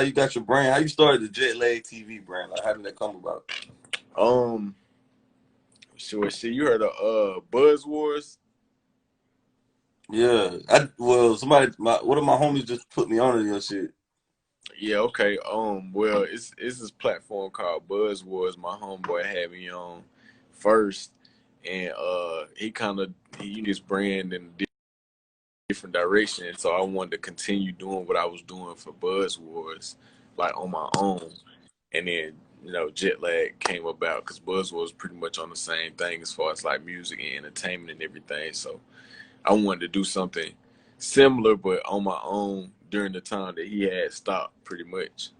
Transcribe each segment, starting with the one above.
you got your brand? How you started the Jetlagtv brand? Like, how did that come about? Um, sure. Shit, you heard of Buzz Wars? Yeah, somebody, one of my homies just put me on to your shit. Yeah, okay. Well, it's this platform called Buzz Wars. My homeboy had me on first, and he kind of he used his brand in a different direction. So I wanted to continue doing what I was doing for Buzz Wars, like on my own. And then Jet Lag came about because Buzz was pretty much on the same thing as far as like music and entertainment and everything. So I wanted to do something similar but on my own during the time that he had stopped pretty much.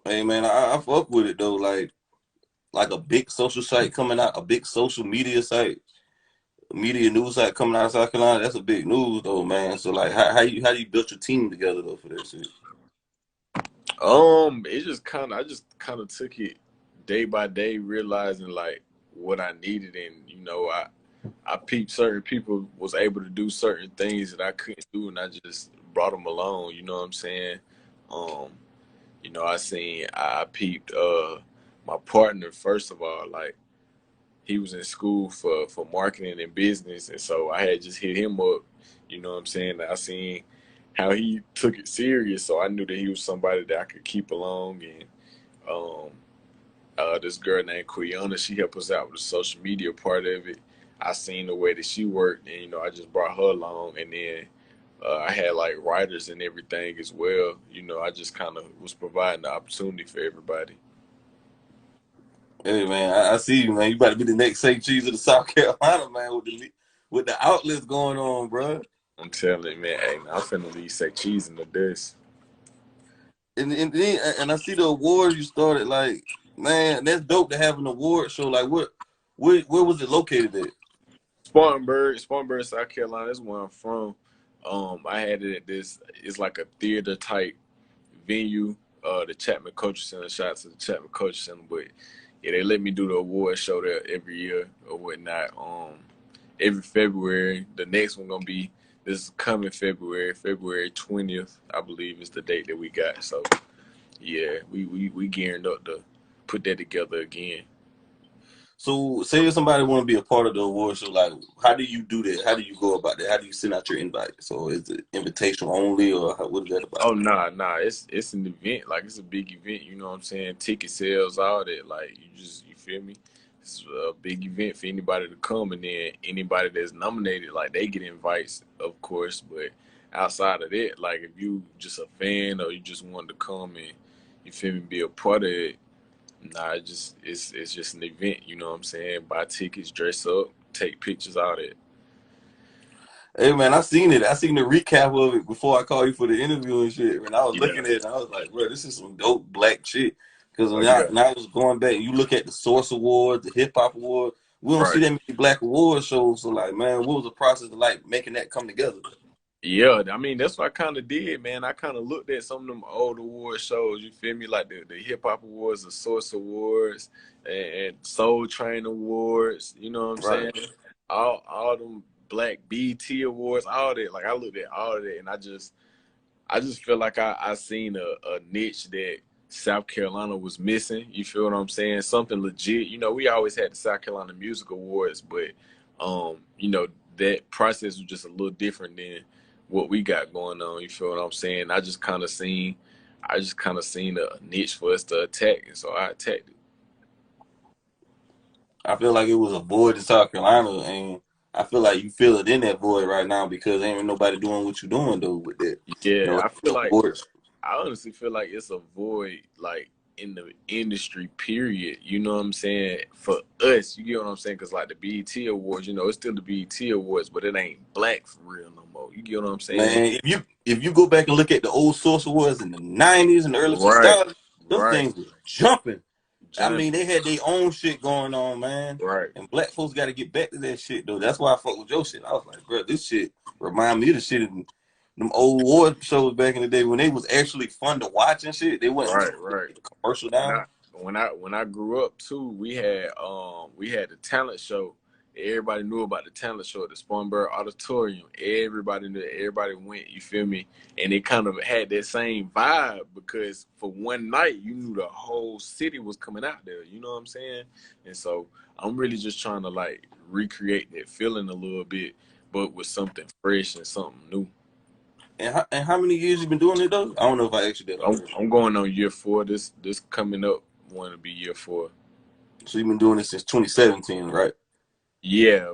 Hey man, I fuck with it though. Like a big social site coming out, a big social media site, media news site coming out of South Carolina. That's a big news though, man. So like, how you built your team together though for that shit? It just I just kind of took it day by day, realizing like what I needed, and I peeped certain people was able to do certain things that I couldn't do, and I just brought them along. You know what I'm saying? Um, I peeped my partner first of all, like he was in school for marketing and business, and so I had just hit him up. You know what I'm saying? I seen how he took it serious, so I knew that he was somebody that I could keep along. And um, this girl named Quiana, she helped us out with the social media part of it. I seen the way that she worked, and I just brought her along, and then I had like writers and everything as well. I just kind of was providing the opportunity for everybody. Hey man, I see you, man. You about to be the next St. Cheese of the South Carolina, man, with the outlets going on, bro. I'm telling you, man, hey, man, I'm finna leave say cheese in the dust. And I see the awards you started. Like, man, that's dope to have an award show. Like, where was it located at? Spartanburg, South Carolina. That's where I'm from. I had it at this. It's like a theater type venue. The Chapman Culture Center. Shout out to the Chapman Culture Center. But yeah, they let me do the award show there every year or whatnot. Every February. The next one gonna be this coming February 20th, I believe is the date that we got. So yeah, we gearing up to put that together again. So, say if somebody want to be a part of the award show, like, how do you do that? How do you go about that? How do you send out your invite? So, is it invitation only, or what is that about? Oh nah, it's an event, like it's a big event, you know what I'm saying? Ticket sales, all that, like you feel me? It's a big event for anybody to come, and then anybody that's nominated, like they get invites, of course, but outside of that, like if you just a fan or you just wanted to come and you feel me, be a part of it, nah, it's just an event, you know what I'm saying? Buy tickets, dress up, take pictures, all that. Hey man, I seen it. I seen the recap of it before I called you for the interview and shit. And I was looking Yeah. at it, and I was like, bro, this is some dope black shit. Because Oh when yeah. I was going back, and you look at the Source Awards, the Hip Hop Award, we don't see Right. that many black award shows. So like, man, what was the process of like making that come together? Yeah, I mean that's what I kind of did, man. I kind of looked at some of them old award shows. You feel me? Like the Hip Hop Awards, the Source Awards, and Soul Train Awards. You know what I'm Right. saying? All them Black BT Awards, all that. Like I looked at all of that, and I just feel like I seen a niche that South Carolina was missing. You feel what I'm saying? Something legit. We always had the South Carolina Music Awards, but that process was just a little different than what we got going on. You feel what I'm saying? I just kind of seen a niche for us to attack, and so I attacked it. I feel like it was a void in South Carolina, and I feel like you feel it in that void right now because ain't nobody doing what you're doing though with that. You Yeah, know, I feel the like awards. I honestly feel like it's a void, like in the industry, period. You know what I'm saying? For us, you get what I'm saying? Because like the BET Awards, it's still the BET Awards, but it ain't black for real no more. You get what I'm saying? Man, if you go back and look at the old Source Awards in the '90s and the early Right, 2000s, them right, things were jumping. I mean, jumping, they had their own shit going on, man. right. And black folks got to get back to that shit, though. That's why I fuck with your shit. I was like, bro, this shit remind me of the shit in them old award shows back in the day when they was actually fun to watch and shit. They wasn't Right, just right. commercial When down. I when I grew up too, we had the talent show, Everybody knew about the talent show at the Spartanburg Auditorium. Everybody knew, everybody went, you feel me? And it kind of had that same vibe because for one night, you knew the whole city was coming out there, you know what I'm saying? And so I'm really just trying to like recreate that feeling a little bit, but with something fresh and something new. And how many years you been doing it though? I don't know if I asked you that already. I'm going on year 4. This coming up want to be year 4. So you've been doing it since 2017, right? Yeah,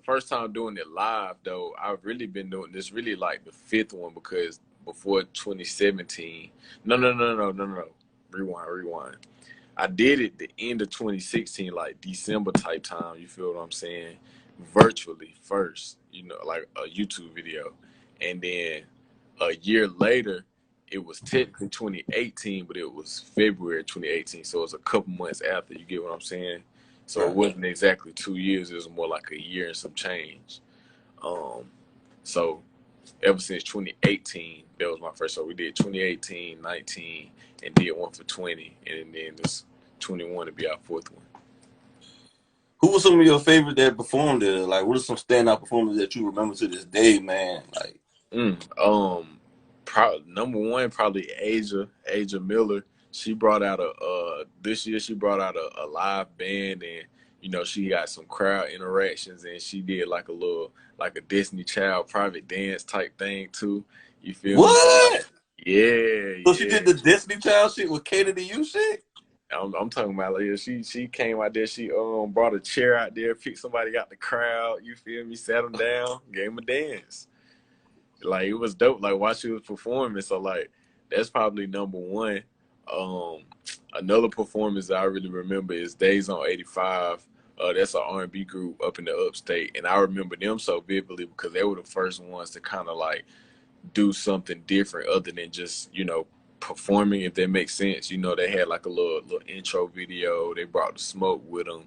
first time doing it live though. I've really been doing this really like the 5th one because before 2017. No. Rewind. I did it the end of 2016, like December type time. You feel what I'm saying? Virtually first, you know, like a YouTube video, and then a year later, it was technically 2018, but it was February 2018, so it was a couple months after. You get what I'm saying? So it Right. wasn't exactly 2 years; it was more like a year and some change. Um, so ever since 2018, that was my first. So we did 2018, 19, and did one for 20, and then this 21 to be our 4th one. Who were some of your favorite that performed there? Like, what are some standout performances that you remember to this day, man? Like, Mm, number one probably Asia Miller. She brought out a this year she brought out a live band, and you know she got some crowd interactions, and she did like a little like a Disney Child private dance type thing too. You feel me? So like, what? yeah, So she yeah. did the Destiny Child shit with Cater to You shit? I'm talking about like, yeah, she came out there. She brought a chair out there, picked somebody out the crowd. You feel me? Sat them down, gave them a dance. Like it was dope. Like while she was performing, so like that's probably number one. Um, Another performance that I really remember is Days on 85. That's an R&B group up in the upstate, and I remember them so vividly because they were the first ones to kind of like do something different other than just performing. If that makes sense, they had like a little intro video. They brought the smoke with them.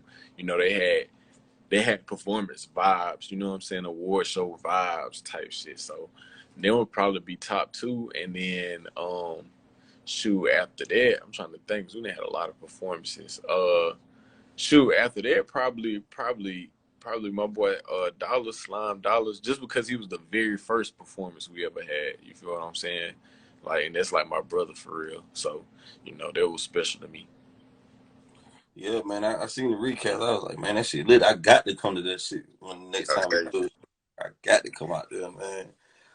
They had performance vibes, you know what I'm saying, award show vibes type shit. So they would probably be top 2, and then shoot after that, I'm trying to think. 'Cause we had a lot of performances. Shoot after that, probably my boy Dollar Slime Dollars, just because he was the very first performance we ever had. You feel what I'm saying? Like, and that's like my brother for real. So that was special to me. Yeah, man. I seen the recap. I was like, man, that shit lit. I got to come to that shit when the next time we Okay. do it. I got to come out there, man.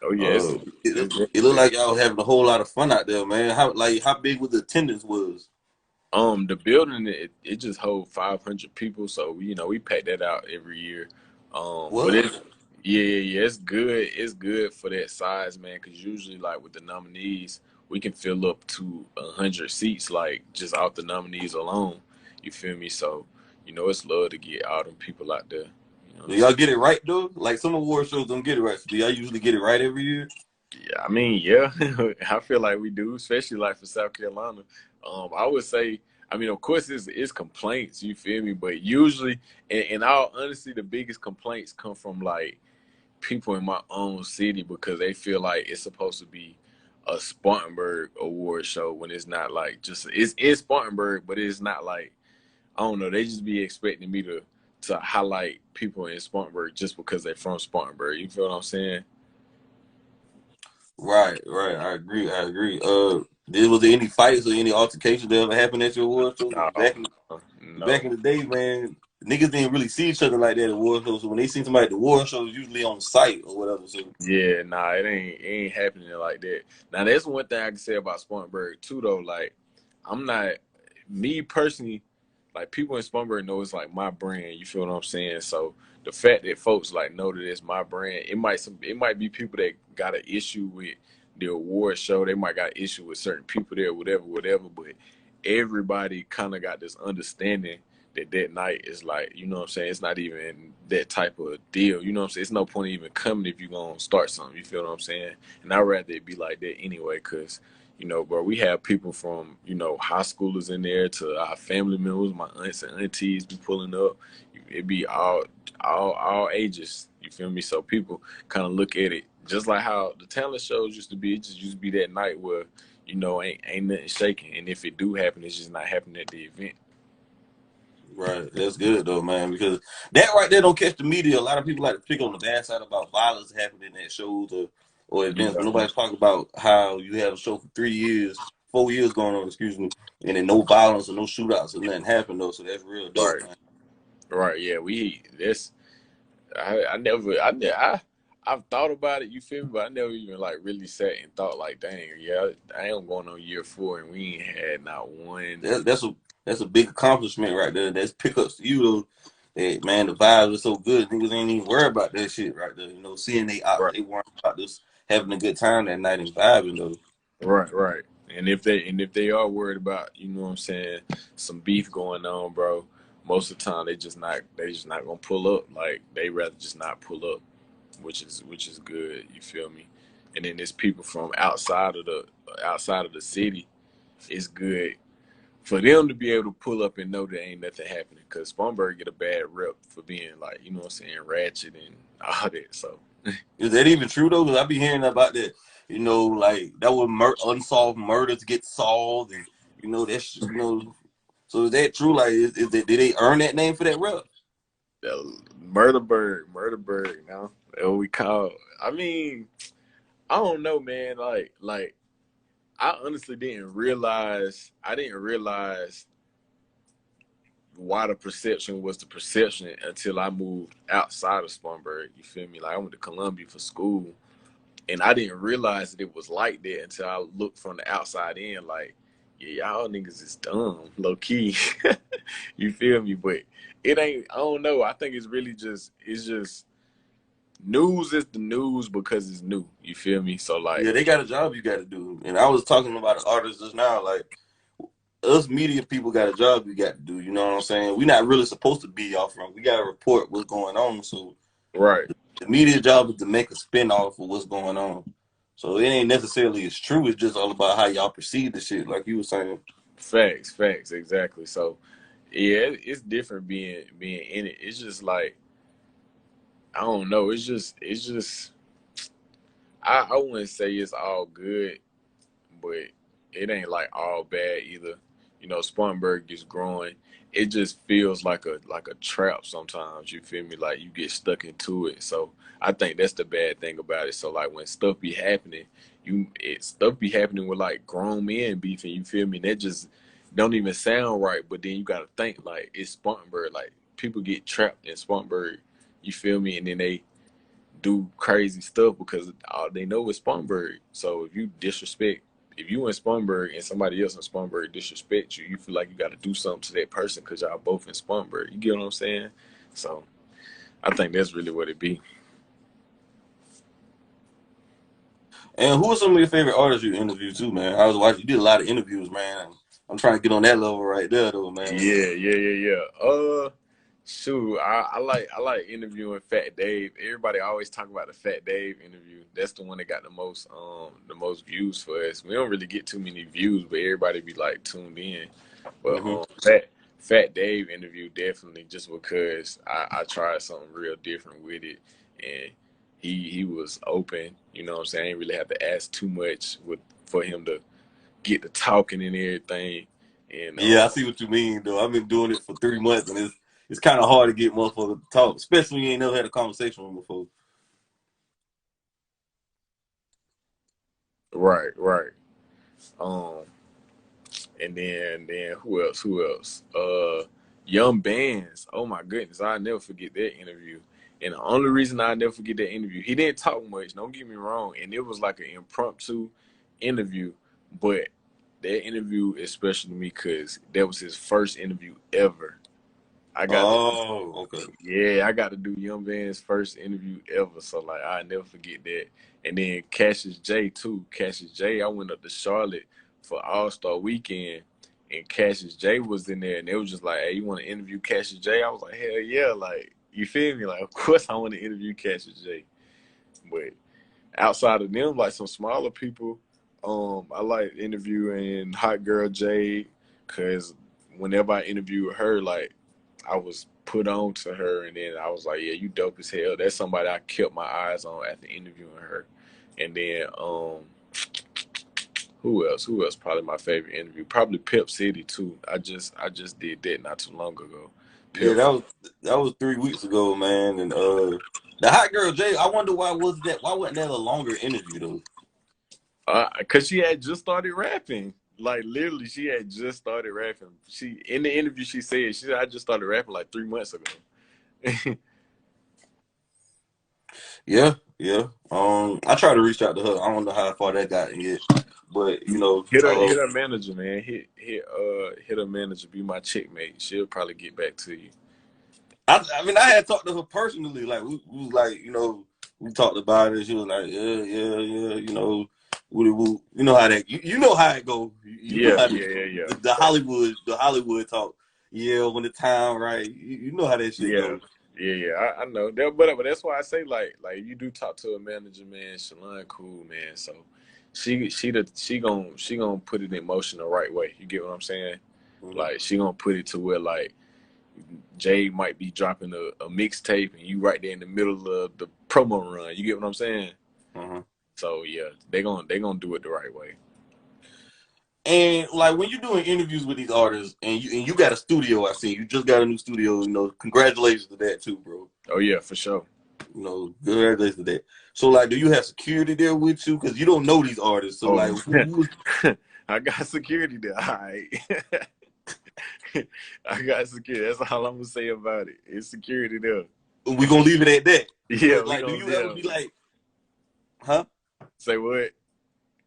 Oh yeah, Uh, it's it looked definitely. like y'all having a whole lot of fun out there, man. How big was the attendance was? The building it just hold 500 people, so we pack that out every year. But What? it's yeah, it's good. It's good for that size, man. Because usually, like with the nominees, we can fill up to 100 seats, like just out the nominees alone. You feel me? So it's love to get all them people out there. You know what Do I'm y'all saying? get it right though? Like some award shows don't get it right. So do y'all usually get it right every year? Yeah, I mean, yeah, I feel like we do, especially like for South Carolina. I would say, I mean, of course, it's complaints, you feel me? But usually, in all honesty, the biggest complaints come from like people in my own city because they feel like it's supposed to be a Spartanburg award show when it's not like just it's Spartanburg, but it's not like I don't know. They just be expecting me to highlight people in Spartanburg just because they're from Spartanburg. You feel what I'm saying? Right, right. I agree. I agree. Was there any fights or any altercations that ever happened at your award show? No, Back no. in the day, man, niggas didn't really see each other like that at award shows. So when they see somebody at the award show, it's usually on site or whatever. So Yeah, nah, it ain't happening like that. Now that's one thing I can say about Spartanburg too, though. Like, I'm not me personally. Like people in Spartanburg know it's like my brand. You feel what I'm saying? So the fact that folks like know that it's my brand, it might be people that got an issue with the award show. They might got an issue with certain people there, whatever. But everybody kind of got this understanding that night is like, you know what I'm saying? It's not even that type of deal. You know what I'm saying? It's no point even coming if you're going to start something. You feel what I'm saying? And I'd rather it be like that anyway because, bro, we have people from, high schoolers in there to our family members, my aunts and aunties be pulling up. It be all ages. You feel me? So people kind of look at it just like how the talent shows used to be. It just used to be that night where, ain't nothing shaking. And if it do happen, it's just not happening at the event. Right. That's good though, man, because that right there don't catch the media. A lot of people like to pick on the bad side about violence happening at shows or events, but Yeah, nobody's talking about how you have a show for 3 years, 4 years going on, excuse me, and then no violence and no shootouts and nothing happened though. So that's real dope, right, man. right. Yeah, we this. I never, I've thought about it. You feel me? But I never even like really sat and thought like, dang, yeah, I am going on year 4 and we ain't had not one. That's a big accomplishment right there. That's pickups to you though. That man, the vibes are so good. Niggas ain't even worried about that shit right there. You know, seeing Right, they worrying about this having a good time that night and vibing though. right, right. And if they are worried about, you know what I'm saying, some beef going on, bro, most of the time they just not gonna pull up. Like they rather just not pull up, which is good. You feel me? And then there's people from outside of the city. It's good for them to be able to pull up and know there ain't nothing happening. Because Spartanburg get a bad rep for being like, you know what I'm saying, ratchet and all that. So Is that even true though? Because I be hearing about that. You know, like that would unsolved murders get solved, and you know that's So is that true? Like, did they earn that name for that rep? Murderberg, now that's what we call. I mean, I don't know, man. Like I honestly didn't realize. I didn't realize why the perception was the perception until I moved outside of Spartanburg. You feel me? Like I went to Columbia for school, and I didn't realize that it was like that until I looked from the outside in. Like, yeah, y'all niggas is dumb, low key. You feel me? But it ain't. I don't know. I think it's just news is the news because it's new. You feel me? So Yeah, like, they got a job you got to do. And I was talking about an artist just now, like us media people got a job we got to do. You know what I'm saying? We're not really supposed to be off front. We got to report what's going on. So right? the media job is to make a spin off of what's going on. So it ain't necessarily it's true. It's just all about how y'all perceive the shit, like you were saying. Facts, exactly. So yeah, it's different being in it. It's just like I don't know. It's just I wouldn't say it's all good, but it ain't like all bad either. You know, Spartanburg is growing. It just feels like a trap sometimes. You feel me? Like you get stuck into it. So I think that's the bad thing about it. So like when stuff be happening, stuff be happening with like grown men beefing. You feel me? And that just don't even sound right. But then you got to think like it's Spartanburg. Like people get trapped in Spartanburg. You feel me? And then they do crazy stuff because all they know is Spartanburg. So if you in Spartanburg and somebody else in Spartanburg disrespect you, you feel like you got to do something to that person because y'all both in Spartanburg. You get what I'm saying? So I think that's really what it be. And who are some of your favorite artists you interviewed too, man? I was watching. You did a lot of interviews, man. I'm trying to get on that level right there, though, man. Yeah. Shoot, I like interviewing Fat Dave. Everybody always talk about the Fat Dave interview. That's the one that got the most views for us. We don't really get too many views, but everybody be like tuned in. But Hmm. Fat Dave interview definitely just because I tried something real different with it, and he was open. You know what I'm saying? I ain't really have to ask too much for him to get to talking and everything. And Yeah, I see what you mean, though. I've been doing it for 3 months, and it's kind of hard to get motherfuckers to talk, especially when you ain't never had a conversation with them before. right. Um, and then who else? Who else? Young Bands. Oh my goodness, I never forget that interview. And the only reason I never forget that interview, he didn't talk much. Don't get me wrong, and it was like an impromptu interview, but that interview is special to me because that was his first interview ever. I got to Oh, okay. Yeah, I got to do Young Van's first interview ever, so like I never forget that. And then Cassius J too. Cassius J, I went up to Charlotte for All Star Weekend, and Cassius J was in there, and they was just like, "Hey, you want to interview Cassius J?" I was like, "Hell yeah!" Like you feel me? Like of course I want to interview Cassius J. But outside of them, like some smaller people, I like interviewing Hot Girl J, cause whenever I interview her, like I was put on to her, and then I was like, yeah, you dope as hell. That's somebody I kept my eyes on after interviewing her. And then who else? Probably my favorite interview. Probably Pep City too. I just did that not too long ago. Yeah, Pip. that was 3 weeks ago, man. And the hot girl Jay, I wonder why wasn't that a longer interview though? Cause she had just started rapping. Like literally, she had just started rapping. She in the interview she said I just started rapping like 3 months ago. Yeah, yeah. I tried to reach out to her. I don't know how far that got yet, but Hit her manager, man. Hit her manager. Be my checkmate. She'll probably get back to you. I mean, I had talked to her personally. Like we was like, we talked about it. She was like, yeah. You know how that you know how it go. You know Yeah, how yeah, yeah, yeah. the Hollywood talk. Yeah, when the time right, you know how that shit Yeah, goes. yeah. I know that, but that's why I say like you do talk to a manager, man. Shalon, cool, man. So she gonna put it in motion the right way. You get what I'm saying? Hmm. Like she gonna put it to where like Jay might be dropping a mixtape and you right there in the middle of the promo run. You get what I'm saying? Hmm. So yeah, they gonna do it the right way. And like when you're doing interviews with these artists, and you got a studio, I see you just got a new studio. Congratulations to that too, bro. Oh yeah, for sure. Congratulations to that. So like, do you have security there with you? Because you don't know these artists. So like, Oh, I got security there. All right. I got security. That's all I'm gonna say about it. It's security there. we gonna leave it at that. Yeah, But we like, do gonna you ever yeah. be like, huh? Say what?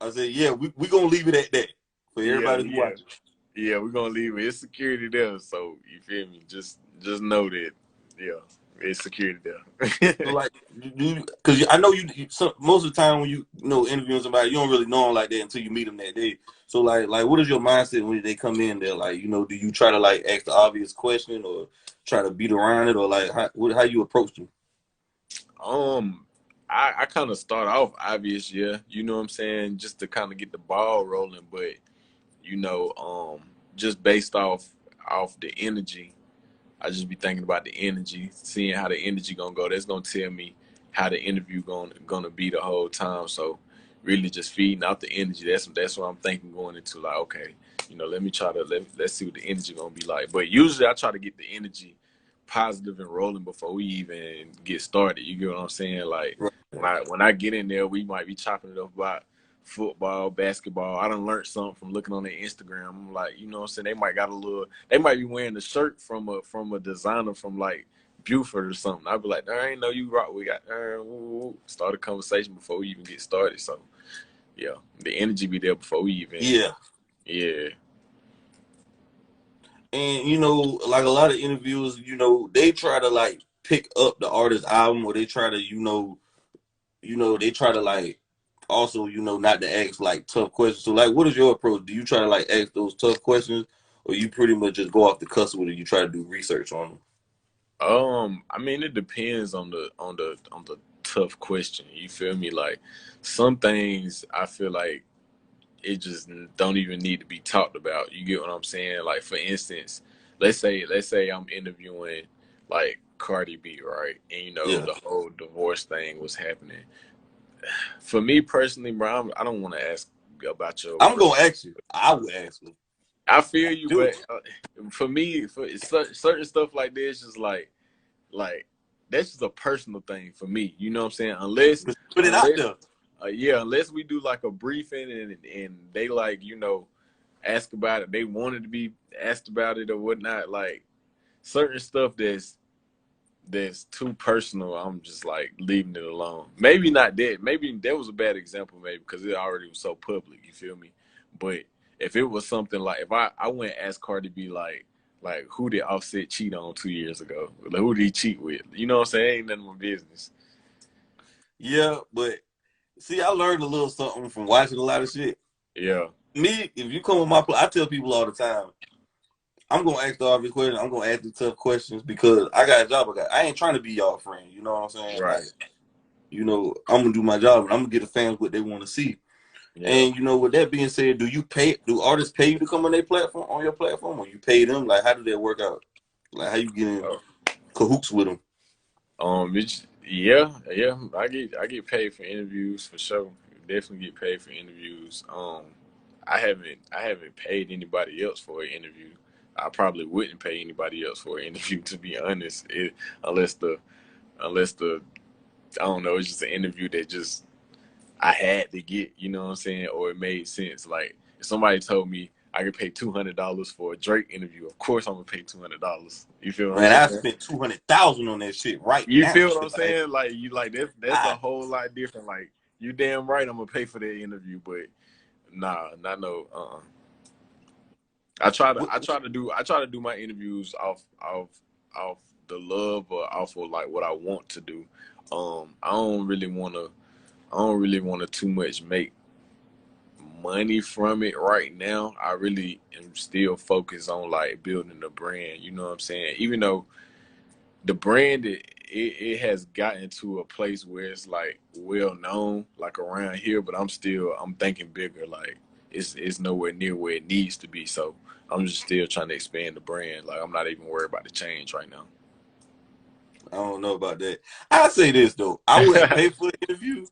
I said, yeah, we gonna leave it at that for Yeah, everybody who yeah, watching. yeah. We gonna leave it. It's security there. So you feel me? Just know that. Yeah, it's security So there. like, because I know most of the time when interviewing somebody, you don't really know them like that until you meet them that day. So like, what is your mindset when they come in there? Like, do you try to like ask the obvious question or try to beat around it, or like how you approach them? um, I kind of start off obvious, yeah. You know what I'm saying? Just to kind of get the ball rolling, but you know, just based off the energy. I just be thinking about the energy, seeing how the energy gonna go. That's gonna tell me how the interview gonna be the whole time. So really just feeding out the energy. That's what I'm thinking going into like, okay, let me try to let's see what the energy gonna be like. But usually I try to get the energy positive and rolling before we even get started. You get what I'm saying? Like Right. when I get in there, we might be chopping it up about football, basketball. I done learned something from looking on their Instagram. I'm like, you know what I'm saying? They might be wearing a shirt from a designer from like Buford or something. I'd be like, I ain't know you rock. We got start a conversation before we even get started. So yeah, the energy be there before we even Yeah. yeah. And like a lot of interviewers, they try to like pick up the artist's album, or they try to, they try to like also, not to ask like tough questions. So like, what is your approach? Do you try to like ask those tough questions, or you pretty much just go off the cuss with it? You try to do research on them. I mean, it depends on the tough question. You feel me? Like some things I feel like it just don't even need to be talked about. You get what I'm saying? Like for instance, let's say I'm interviewing like Cardi B, right? And Yeah, the whole divorce thing was happening. For me personally, bro, I don't want to ask about your I'm personal. gonna ask you. I would ask you. I feel I you, do. but for me, for certain stuff like this, just like that's just a personal thing for me. You know what I'm saying? Unless Put it out unless there. yeah, unless we do like a briefing and they like ask about it, they wanted to be asked about it or whatnot. Like certain stuff that's too personal, I'm just like leaving it alone. Maybe not that. Maybe that was a bad example, maybe because it already was so public. You feel me? But if it was something like if I went and asked Cardi B like who did Offset cheat on 2 years ago? Like who did he cheat with? You know what I'm saying? Ain't none of my business. Yeah, but see, I learned a little something from watching a lot of shit. Yeah. Me, if you come on my I tell people all the time, I'm gonna ask the obvious questions. I'm gonna ask the tough questions because I got a job. I ain't trying to be y'all friend. You know what I'm saying? Right. Like, I'm gonna do my job and I'm gonna get the fans what they want to see. Yeah. And with that being said, do artists pay you to come on their platform, on your platform, or you pay them? Like, how do that work out? Like, how you get in Oh. cahoots with them? Yeah. I get paid for interviews for sure. Definitely get paid for interviews. I haven't paid anybody else for an interview. I probably wouldn't pay anybody else for an interview, to be honest. Unless the I don't know, it's just an interview that just I had to get, you know what I'm saying, or it made sense. Like if somebody told me I could pay $200 for a Drake interview, of course I'm gonna pay $200. You feel what I'm Man, I saying? spent 200,000 on that shit right You now. feel what I'm saying? Like you like that's a God, whole lot different. Like you damn right I'm gonna pay for that interview, but nah, not no. what, I try to do my interviews off the love or off of like what I want to do. I don't really want to too much make money from it right now. I really am still focused on like building the brand. You know what I'm saying? Even though the brand it has gotten to a place where it's like well known like around here, but I'm thinking bigger. Like it's nowhere near where it needs to be. So I'm just still trying to expand the brand. Like I'm not even worried about the change right now. I don't know about that. I say this though, I wouldn't pay for the interview,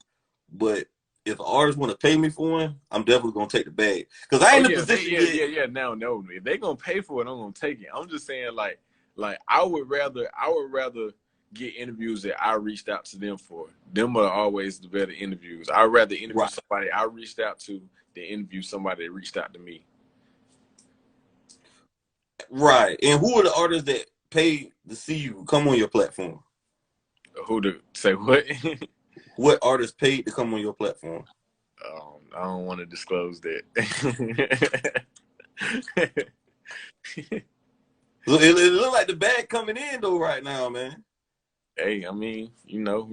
but if artists want to pay me for one, I'm definitely gonna take the bag because I Oh ain't in a yeah, position yet. yeah. Now, no, if they gonna pay for it, I'm gonna take it. I'm just saying, like I would rather get interviews that I reached out to them for. Them are always the better interviews. I'd rather interview Right, somebody I reached out to than interview somebody that reached out to me. right. And who are the artists that pay to see you come on your platform? Who to say what? What artists paid to come on your platform? I don't want to disclose that. It look like the bag coming in though right now, man. Hey, I mean, you know,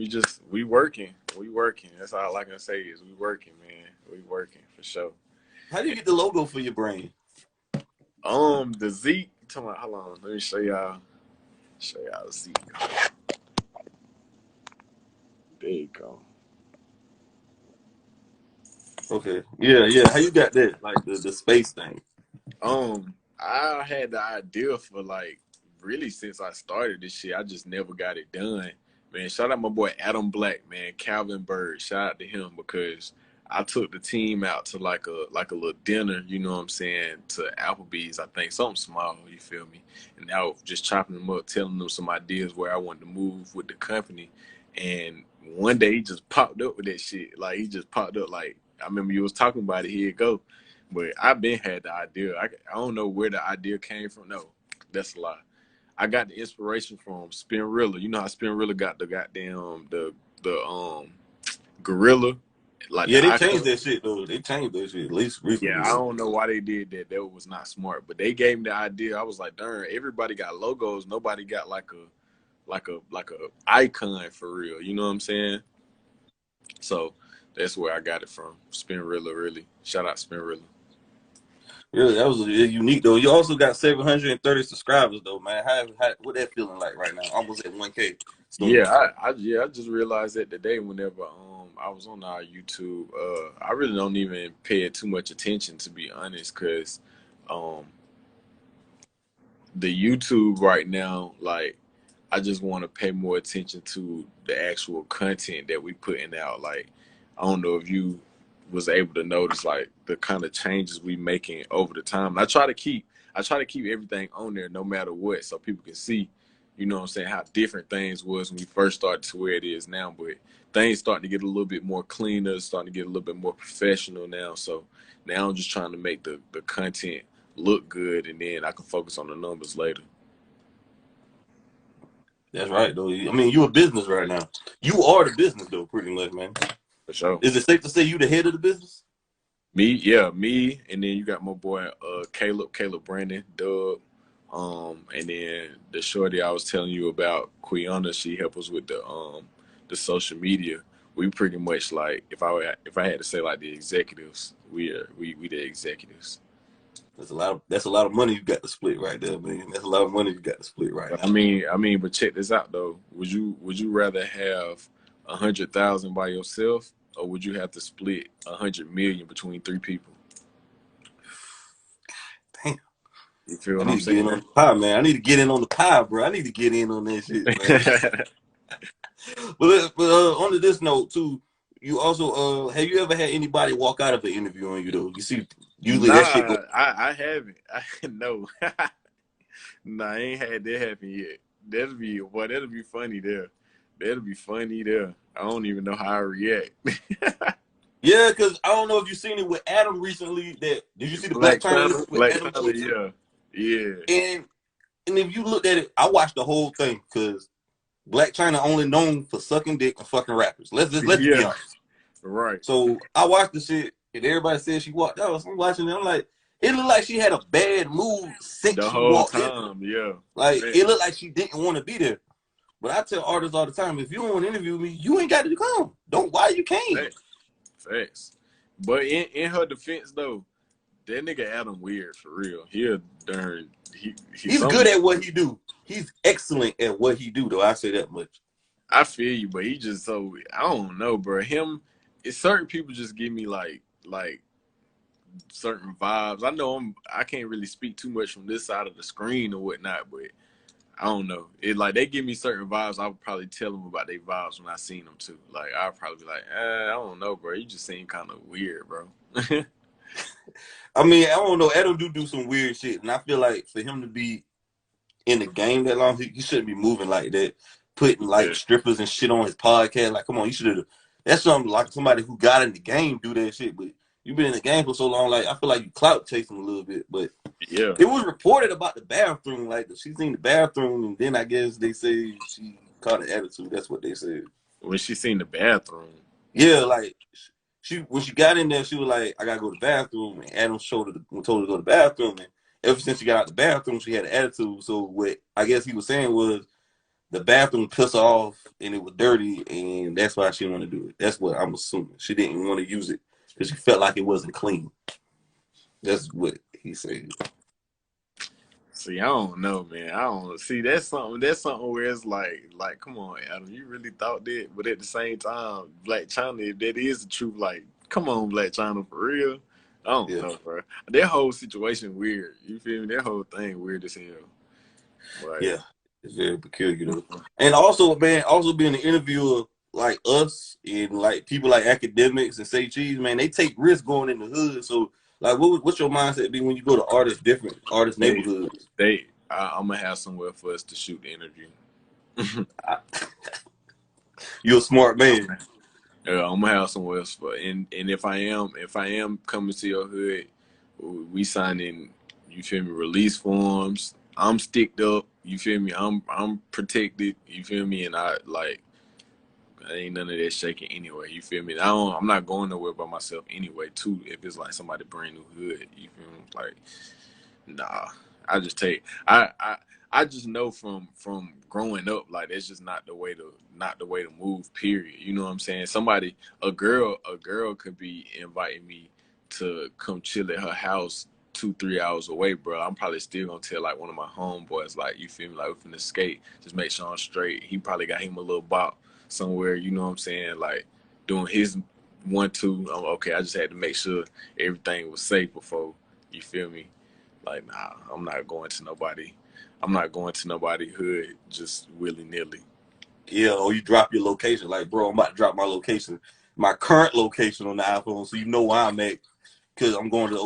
we working. We working. That's all I can say is we working, man. We working for sure. How do you get the logo for your brand? The Z. Hold on. Let me show y'all. Show y'all the Z. There you go. Okay, yeah, yeah. How you got that? Like the space thing. I had the idea for like really since I started this shit. I just never got it done. Man, shout out my boy Adam Black, man, Calvin Bird. Shout out to him because I took the team out to like a little dinner, you know what I'm saying, to Applebee's, I think, something small, you feel me? And I was just chopping them up, telling them some ideas where I wanted to move with the company. And one day he just popped up with that shit. Like he just popped up like I remember you was talking about it, here it go. But I've been had the idea. I don't know where the idea came from. No, that's a lie. I got the inspiration from Spinrilla. You know how Spinrilla got the goddamn the gorilla, like Yeah, the they changed icon. that shit though. They changed that shit at least Yeah, recently I though. don't know why they did that. That was not smart. But they gave me the idea. I was like, darn, everybody got logos. Nobody got like a icon for real. You know what I'm saying? So that's where I got it from. Spinrilla, really. Shout out Spinrilla. Really, that was unique though. You also got 730 subscribers though, man. How what that feeling like right now? Almost at 1K Yeah, soon. I just realized that today whenever I was on our YouTube, I really don't even pay it too much attention to be honest, because um the YouTube right now, like I just want to pay more attention to the actual content that we putting out. Like I don't know if you was able to notice like the kind of changes we making over the time. And I try to keep everything on there no matter what so people can see, you know what I'm saying, how different things was when we first started to where it is now. But things starting to get a little bit more cleaner, starting to get a little bit more professional now. So now I'm just trying to make the content look good and then I can focus on the numbers later. That's right though. I mean, you a business right now. You are the business though, pretty much, man. For sure. Is it safe to say you the head of the business? Me, and then you got my boy Caleb Brandon, Doug, and then the shorty I was telling you about, Quiana, she helped us with the social media. We pretty much like if I had to say like the executives, we the executives. That's a lot of money you got to split right there, man. That's a lot of money you got to split right now. But check this out though. Would you rather have 100,000 by yourself, or would you have to split 100 million between three people? Damn. You feel I what need I'm to get in saying? on the pie, man. I need to get in on the pie, bro. I need to get in on that shit, man. But on to this note too, you also have you ever had anybody walk out of an interview on you though? You see, usually that shit go. Nah, I haven't. No. Nah, I ain't had that happen yet. That'll be funny there. That'll be funny there. I don't even know how I react. Yeah, because I don't know if you seen it with Adam recently. Did you see the Black China interview with Black Adam China, Twenty? yeah, yeah. And if you looked at it, I watched the whole thing because Black China only known for sucking dick and fucking rappers. Let's be Yeah, honest. right. So I watched the shit, and everybody said she walked out. So I'm watching it. I'm like, it looked like she had a bad mood since The she whole walked in. time, yeah. Like Facts. it looked like she didn't want to be there. But I tell artists all the time, if you don't want to interview me, you ain't got to come. Don't why you can't. Facts. But in her defense though, that nigga Adam weird for real. He's Good at what he do. He's excellent at what he do, though. I say that much. I feel you, but he just so I don't know, bro. It's certain people just give me like certain vibes. I know I can't really speak too much from this side of the screen or whatnot, but I don't know. It like they give me certain vibes. I would probably tell them about their vibes when I seen them too. Like I'd probably be like, I don't know, bro. You just seem kind of weird, bro. I mean, I don't know. Adam do some weird shit, and I feel like for him to be in the game that long, he shouldn't be moving like that, putting like strippers and shit on his podcast. Like, come on, you should have. That's something like somebody who got in the game do that shit. But you've been in the game for so long, like I feel like you clout chasing a little bit. But yeah, it was reported about the bathroom, like she's in the bathroom, and then I guess they say she caught an attitude. That's what they said. When she seen the bathroom. Yeah, like when she got in there, she was like, "I gotta go to the bathroom." And Adam told her to go to the bathroom, and ever since she got out the bathroom, she had an attitude. So what I guess he was saying was the bathroom pissed her off, and it was dirty, and that's why she didn't want to do it. That's what I'm assuming. She didn't want to use it because she felt like it wasn't clean. That's what he said. See, I don't know, man. I don't see that's something where it's like, come on, Adam, you really thought that? But at the same time, Black China, if that is the truth, like, come on, Black China, for real. I don't know, bro. That whole situation weird. You feel me? That whole thing weird as hell. Like, yeah, it's very peculiar though. And also, man, being an interviewer like us and like people like academics and say cheese, man, they take risks going in the hood. So like, what's your mindset be when you go to different artist neighborhoods? I'm gonna have somewhere for us to shoot the interview. You're a smart man. Yeah, I'm gonna have somewhere else for, and if I am coming to your hood, we signing, you feel me, release forms. I'm sticked up, you feel me. I'm protected, you feel me, and I ain't none of that shaking anyway. You feel me? I'm not going nowhere by myself anyway. Too, if it's like somebody brand new hood, you feel me? Like, nah. I just take. I just know from growing up, like that's just not the way to move. Period. You know what I'm saying? A girl could be inviting me to come chill at her house 2-3 hours away, bro. I'm probably still gonna tell like one of my homeboys, like, you feel me, like, we finna skate, just make sure I'm straight. He probably got him a little bop somewhere, you know what I'm saying, like doing his 1-2. Okay, I just had to make sure everything was safe before, you feel me. Like, nah, I'm not going to nobody hood just willy-nilly. Yeah, or you drop your location. Like, bro, I'm about to drop my location, my current location on the iPhone, so you know where I'm at, because I'm going to the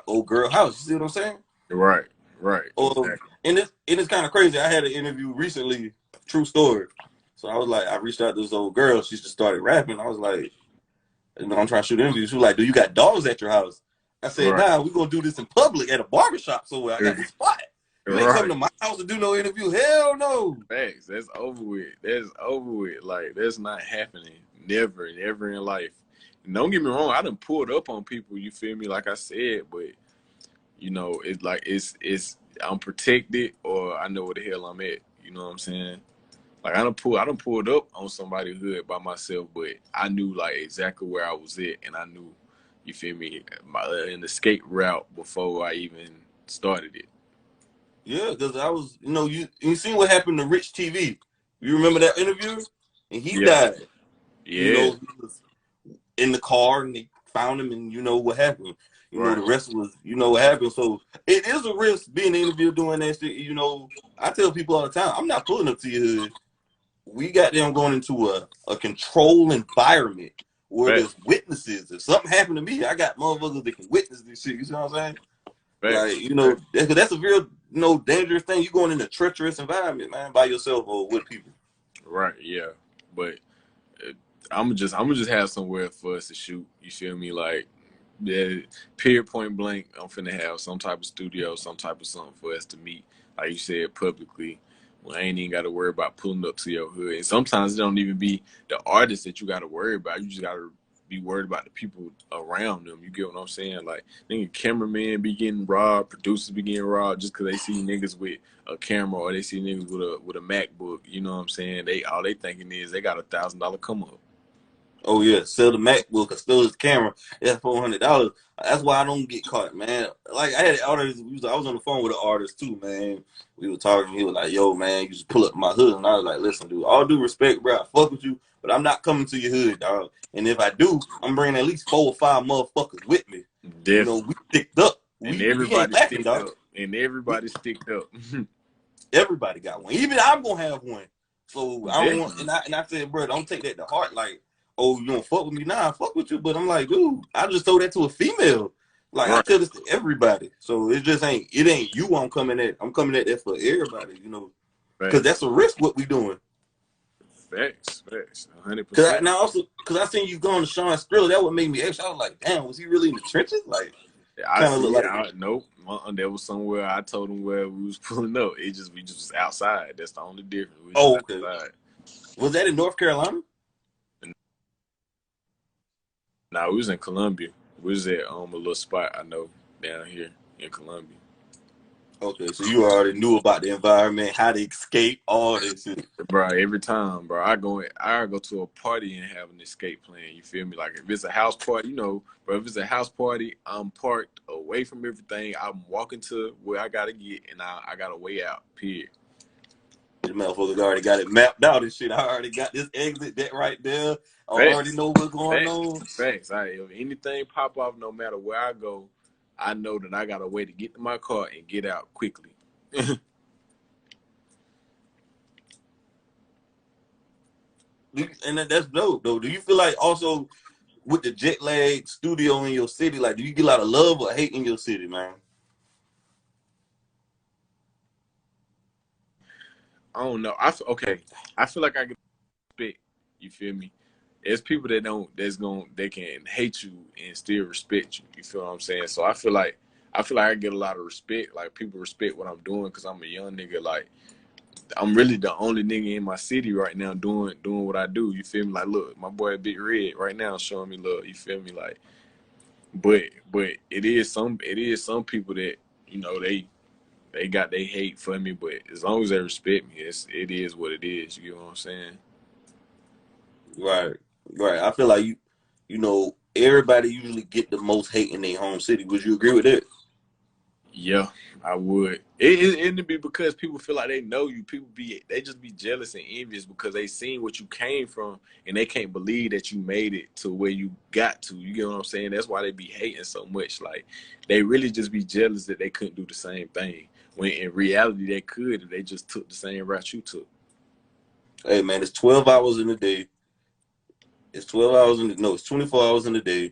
old girl house. You see what I'm saying? Right. Exactly. And it's kind of crazy. I had an interview recently, true story. So I was like, I reached out to this old girl. She just started rapping. I was like, I'm trying to shoot interviews. She was like, do you got dogs at your house? I said, nah, we're going to do this in public at a barbershop somewhere. I got the spot. You ain't coming to my house to do no interview. Hell no. Thanks. That's over with. Like, that's not happening. Never in life. And don't get me wrong, I done pulled up on people, you feel me, like I said, but you know, it's like it's I'm protected, or I know where the hell I'm at. You know what I'm saying? Like, I done pulled up on somebody's hood by myself, but I knew like exactly where I was at, and I knew, you feel me, an escape route before I even started it. Yeah, because I was, you seen what happened to Rich TV. You remember that interview? And he died. Yeah. He was in the car, and they found him, and you know what happened. The rest was, what happened. So it is a risk being interviewed doing that shit. I tell people all the time, I'm not pulling up to your hood. We got them going into a controlled environment where there's witnesses. If something happened to me, I got motherfuckers that can witness this shit. You see what I'm saying? Like, Facts. you know, that's a real, dangerous thing. You going in a treacherous environment, man, by yourself or with people. Right. Yeah. But I'm gonna just have somewhere for us to shoot. You feel me? Like, yeah, period, point blank. I'm finna have some type of studio, some type of something for us to meet. Like you said, publicly. Well, I ain't even got to worry about pulling up to your hood. And sometimes it don't even be the artist that you got to worry about. You just got to be worried about the people around them. You get what I'm saying? Like, nigga, cameramen be getting robbed, producers be getting robbed just because they see niggas with a camera or they see niggas with a MacBook. You know what I'm saying? All they thinking is they got $1,000 come up. Oh yeah, sell the MacBook or steal his camera. That's $400. That's why I don't get caught, man. Like I had artists. I was on the phone with an artist too, man. We were talking. He was like, "Yo, man, you just pull up my hood," and I was like, "Listen, dude. All due respect, bro. I fuck with you, but I'm not coming to your hood, dog. And if I do, I'm bringing at least 4 or 5 motherfuckers with me. You know, Definitely. we sticked up. And We ain't everybody lacking, sticked dog. up. And We everybody sticked up. Everybody got one. Even I'm gonna have one. So I don't want. Definitely. And I said, bro, don't take that to heart. Like, oh, you don't fuck with me? Nah, I fuck with you. But I'm like, dude, I just told that to a female. Like I Right. tell this to everybody. So it just ain't. It ain't you. I'm coming at. I'm coming at that for everybody. You know, because Facts. that's a risk. What we doing. Facts. Facts. Cause 100%. now also because I seen you going to Sean Skrilla. That what made me extra. I was like, damn, was he really in the trenches? Like, I kind of look see. like. Nope. There was somewhere I told him where we was pulling up. We just was outside. That's the only difference. We was just Oh, okay. outside. Was that in North Carolina? Nah, we was in Columbia. We was at a little spot I know down here in Columbia. Okay, so you already knew about the environment, how to escape, all that shit. Bro, every time, bro, I go to a party and have an escape plan. You feel me? Like if it's a house party, bro, if it's a house party, I'm parked away from everything. I'm walking to where I gotta get, and I got a way out. Period. The motherfuckers already got it mapped out and shit. I already got this exit, that right there. I already Facts, know what's going facts, on. facts. If anything pop off, no matter where I go, I know that I got a way to get to my car and get out quickly. And that's dope, though. Do you feel like also with the jet lag studio in your city, like, do you get a lot of love or hate in your city, man? I don't know. Okay. I feel like I get respect. You feel me? There's people that they can hate you and still respect you. You feel what I'm saying? So I feel like I get a lot of respect. Like people respect what I'm doing because I'm a young nigga. Like I'm really the only nigga in my city right now doing what I do. You feel me? Like look, my boy Big Red right now showing me love. You feel me? Like, but it is some people that they got they hate for me. But as long as they respect me, it is what it is. You get what I'm saying? Right, right. I feel like everybody usually get the most hate in their home city. Would you agree with that? Yeah, I would. It'd be because people feel like they know you. They just be jealous and envious because they seen what you came from and they can't believe that you made it to where you got to. You get what I'm saying? That's why they be hating so much. Like they really just be jealous that they couldn't do the same thing. When in reality they could if they just took the same route you took. Hey, man, it's 12 hours in a day. It's 12 hours in the, no, it's 24 hours in a day.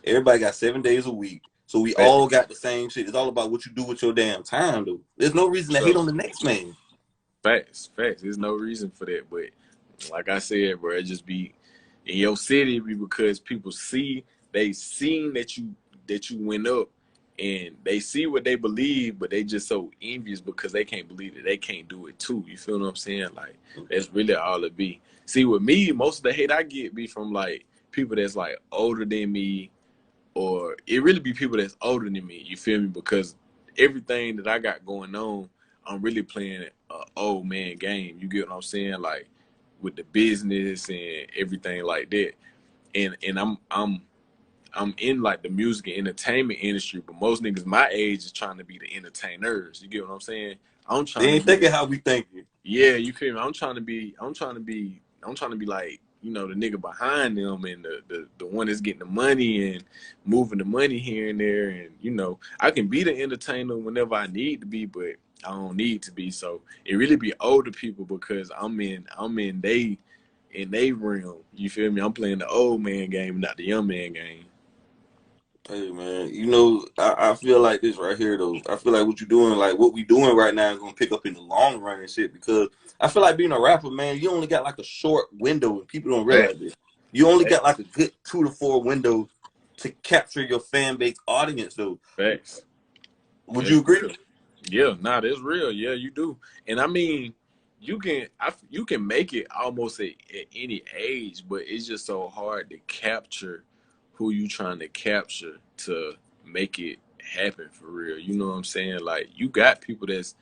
Everybody got 7 days a week. So we all Facts. got the same shit. It's all about what you do with your damn time, dude. There's no reason to hate So on the next man. facts. There's no reason for that. But like I said, bro, it just be in your city be because people they seen that you went up and they see what they believe, but they just so envious because they can't believe that they can't do it too. You feel what I'm saying? Like that's really all it be. See with me, most of the hate I get be from like people that's like older than me or it really be people that's older than me. You feel me? Because everything that I got going on, I'm really playing a old man game. You get what I'm saying? Like with the business and everything like that. And I'm in like the music and entertainment industry, but most niggas my age is trying to be the entertainers. You get what I'm saying? I'm They trying to ain't be thinking how we thinking. yeah, you feel me? I'm trying to be like, the nigga behind them and the one that's getting the money and moving the money here and there. And, I can be the entertainer whenever I need to be, but I don't need to be. So it really be older people because I'm in they realm. You feel me? I'm playing the old man game, not the young man game. Hey man, you know, I feel like this right here though. I feel like what you're doing, like what we doing right now is gonna pick up in the long run and shit because I feel like being a rapper, man, you only got like a short window and people don't Facts. realize this. You only got Facts. like a good 2 to 4 windows to capture your fan base audience though. Facts. Would It's you agree? real. Yeah, nah, that's real. Yeah, you do. And I mean, you can make it almost at any age, but it's just so hard to capture who you trying to capture to make it happen for real. You know what I'm saying? Like you got people that's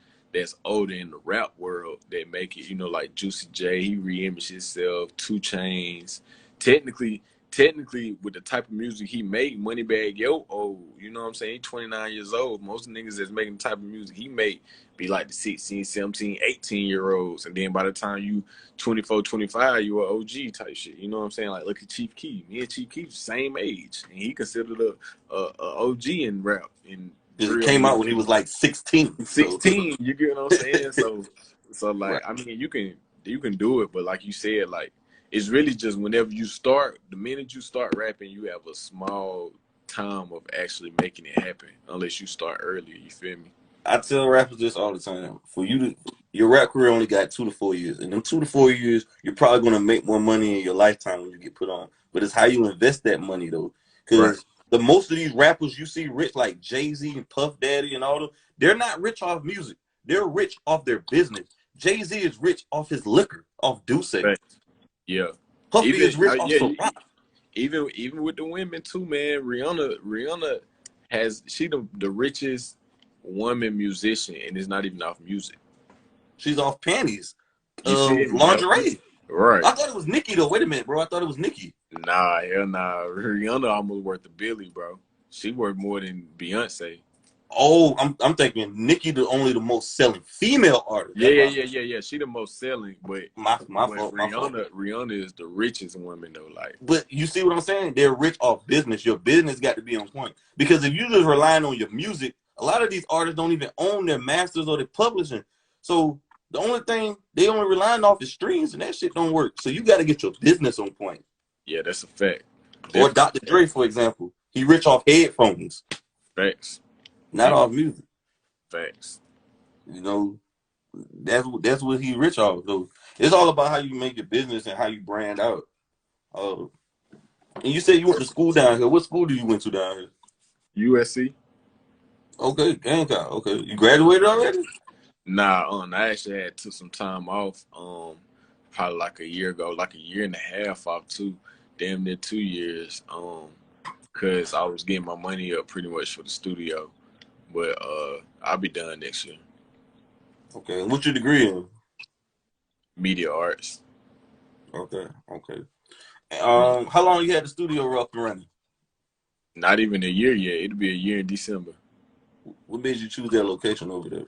older in the rap world that make it. You know, like Juicy J, he reimaged himself. 2 Chainz, technically. Technically, with the type of music he made, Moneybagg Yo, old, you know what I'm saying? He 29 years old. Most niggas that's making the type of music he made be like the 16, 17, 18-year-olds. And then by the time you 24, 25, you an OG type shit. You know what I'm saying? Like, look at Chief Keef. Me and Chief Keef, same age. And he considered a OG in rap, in It drill came out music. when he was like 16. So 16, you get what I'm saying? So like right. I mean you can do it, but like you said, like it's really just whenever you start, the minute you start rapping, you have a small time of actually making it happen unless you start earlier, you feel me? I tell rappers this all the time. For you to your rap career only got 2 to 4 years. In them 2 to 4 years, you're probably gonna make more money in your lifetime when you get put on. But it's how you invest that money though. Right. Because the most of these rappers you see rich like Jay-Z and Puff Daddy and all them, they're not rich off music. They're rich off their business. Jay-Z is rich off his liquor, off Douce. Right. Yeah. Puffy Even is rich off yeah, Ciroc. even with the women too, man. Rihanna has she the richest woman musician, and it's not even off music. She's off panties. You feel me? Yep. Lingerie. Right. I thought it was Nicki though. Wait a minute, bro. I thought it was Nicki. Nah, hell nah. Rihanna almost worth a Billy, bro. She worth more than Beyonce. Oh, I'm thinking Nicki the most selling female artist. Yeah, That's yeah, why yeah, yeah, yeah. She the most selling, but my but fault, my fault. Rihanna is the richest woman though. Like, But you see what I'm saying? They're rich off business. Your business got to be on point. Because if you just relying on your music, a lot of these artists don't even own their masters or their publishing. So the only thing they only relying off is streams, and that shit don't work. So you got to get your business on point. yeah, that's a fact. Or Definitely Dr. Dre, for example, he rich off headphones, facts. not Big off music. facts. You know, that's what he rich off. So it's all about how you make your business and how you brand out. Uh, and you said you went to school down here. What school did you went to down here? USC? Okay, Gamecock. Okay, you graduated already? Nah, I actually had took some time off. Probably like a year ago, like a year and a half off too, damn near 2 years. Cause I was getting my money up pretty much for the studio, but I'll be done next year. Okay, what's your degree in? Media arts. Okay, okay. How long you had the studio up and running? Not even a year yet. It'll be a year in December. What made you choose that location over there?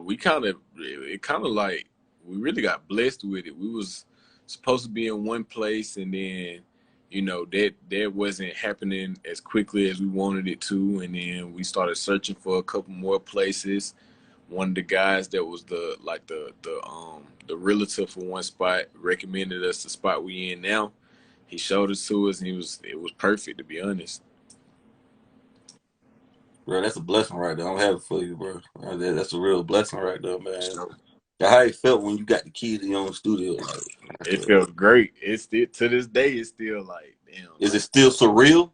We kind of it kind of like we really got blessed with it. We was supposed to be in one place, and then that wasn't happening as quickly as we wanted it to, and then we started searching for a couple more places. One of the guys that was the realtor for one spot recommended us the spot we in now. He showed it to us, and it was perfect, to be honest. Bro, that's a blessing right there. I'm happy for you, bro. That's a real blessing right there, man. So How it felt when you got the key to your own studio? Like, it felt great. It's still to this day. It's still like damn. is it Like still surreal?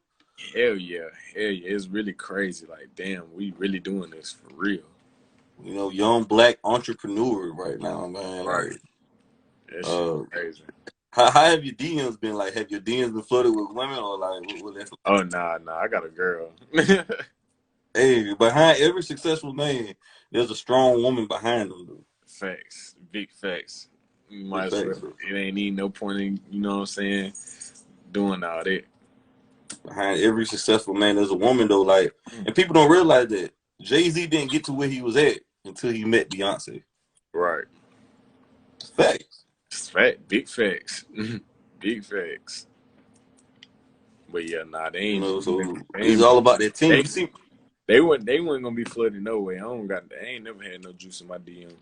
hell yeah, hell yeah. It's really crazy. Like damn, we really doing this for real. You know, young black entrepreneur right now, man. Right. Like, That shit uh, crazy. how have your DMs been? Like, have your DMs been flooded with women or like what that's Oh nah, I got a girl. hey, behind every successful man, there's a strong woman behind them, dude. Facts, big facts. You Big might as well. facts, bro. It ain't need no point in you know what I'm saying, doing all that. Behind every successful man, there's a woman though. Like, and people don't realize that Jay-Z didn't get to where he was at until he met Beyonce. Right. Facts. Fact, big facts, big facts. But yeah, nah, You know, so they it's ain't, all about that team. they You see, they weren't gonna be flooded no way. I ain't never had no juice in my DM.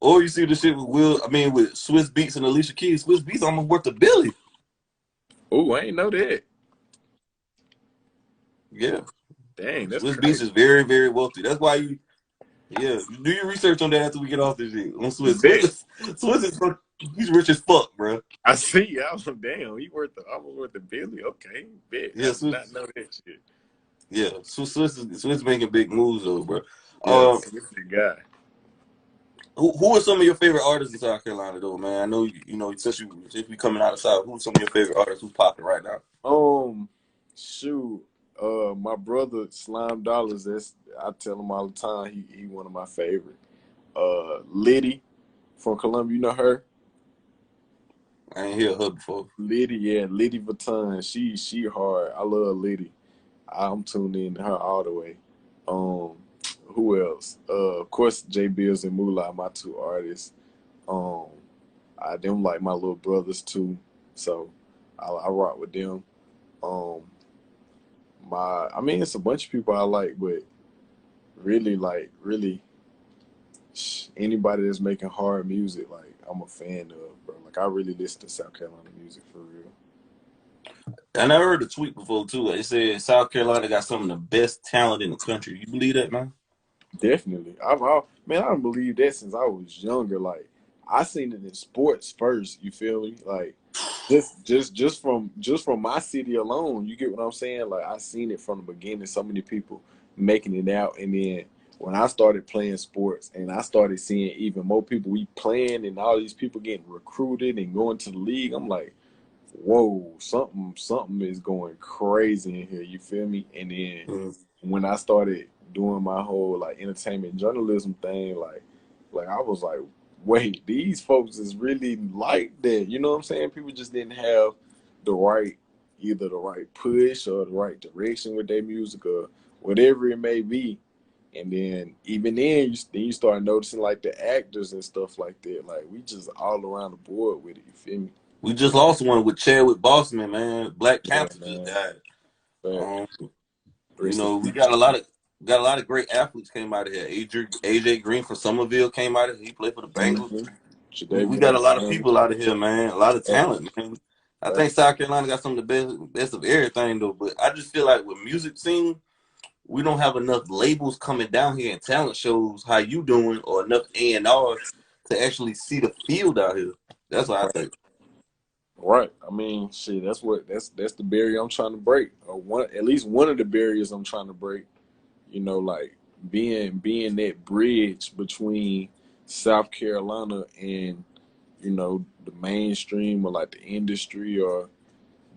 or you see the shit with with Swiss Beats and Alicia Keys. Swiss Beats almost worth $1 billion. Oh, I ain't know that. Yeah. Dang, that's Swiss Beats crazy. is very, very wealthy. That's why you do your research on that after we get off this shit. On Swiss. Bet. Swiss is he's rich as fuck, bro. I see. I was damn. He worth the almost worth the Billy. Okay, bet. I Yeah, did not Swiss. know that shit. Yeah, Swiss making big moves though, bro. Yeah, Um, Swiss the guy. who are some of your favorite artists in South Carolina though, man? I know you know since we coming out of South, who's some of your favorite artists who's popping right now? Shoot. My brother Slime Dollars. That's I tell him all the time. He one of my favorite. Liddy from Columbia. You know her? I ain't hear her before. Liddy, yeah, Liddy Vuitton. She hard. I love Liddy. I'm tuned in to her all the way. Um, who else? Of course, J Bills and Moolah, my two artists. Um, I them like my little brothers too, so I rock with them. Um, I mean, it's a bunch of people I like, but really, anybody that's making hard music, like I'm a fan of, bro. Like I really listen to South Carolina music for real. And I heard a tweet before too. It said South Carolina got some of the best talent in the country. You believe that, man? Definitely. Man, I don't believe that since I was younger. Like I seen it in sports first. You feel me? Like just from my city alone. You get what I'm saying? Like I seen it from the beginning. So many people making it out, and then when I started playing sports, and I started seeing even more people we playing, and all these people getting recruited and going to the league. I'm like, whoa, something is going crazy in here. You feel me? And then Mm. when I started doing my whole like entertainment journalism thing, like I was like, wait, these folks is really like that. You know what I'm saying? People just didn't have the right either the right push or the right direction with their music or whatever it may be. And then even then you start noticing like the actors and stuff like that. Like we just all around the board with it. You feel me? We just lost one with Chadwick Boseman, man. Black Yeah, Panther just man. died. But Um, you rest in know, we peace. got a lot of great athletes came out of here. AJ Green from Somerville came out of here. He played for the Bengals. Mm-hmm. We Jadavion got a lot of Clowney. people out of here, man. A lot of Facts. talent, man. I think Facts. South Carolina got some of the best of everything though. But I just feel like with music scene, we don't have enough labels coming down here and talent shows how you doing or enough A&Rs to actually see the field out here. That's what I Right. think. Right. I mean, shit. That's the barrier I'm trying to break, or one at least one of the barriers I'm trying to break. You know, like being that bridge between South Carolina and the mainstream or like the industry or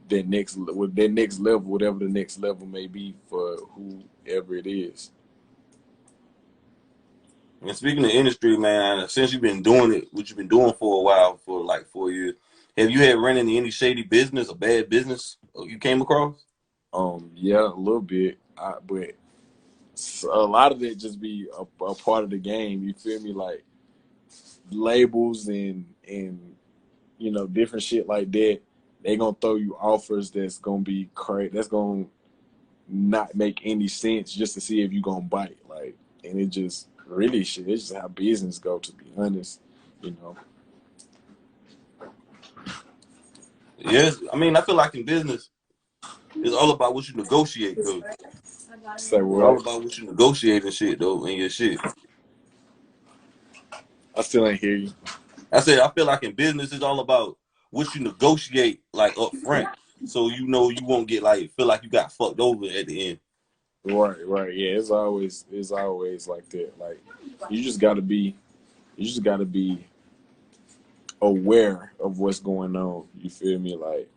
that next level, whatever the next level may be for whoever it is. And speaking of industry, man, since you've been doing it, what you've been doing for a while, for like 4 years, have you had run into any shady business or bad business you came across? Yeah, a little bit, but a lot of it just be a part of the game. You feel me? Like labels and different shit like that. They gonna throw you offers that's gonna be crazy. That's gonna not make any sense just to see if you gonna bite. Like, and it just really shit. It's just how business go. To be honest, you know. Yes, I mean, I feel like in business, it's all about what you negotiate, though. Say It's all what? about what you negotiate and shit, though, and your shit. I still ain't hear you. I said, I feel like in business, it's all about what you negotiate, like up front, so you know you won't get like feel like you got fucked over at the end. Right, right. Yeah, it's always like that. Like you just gotta be you just gotta be aware of what's going on. You feel me? Like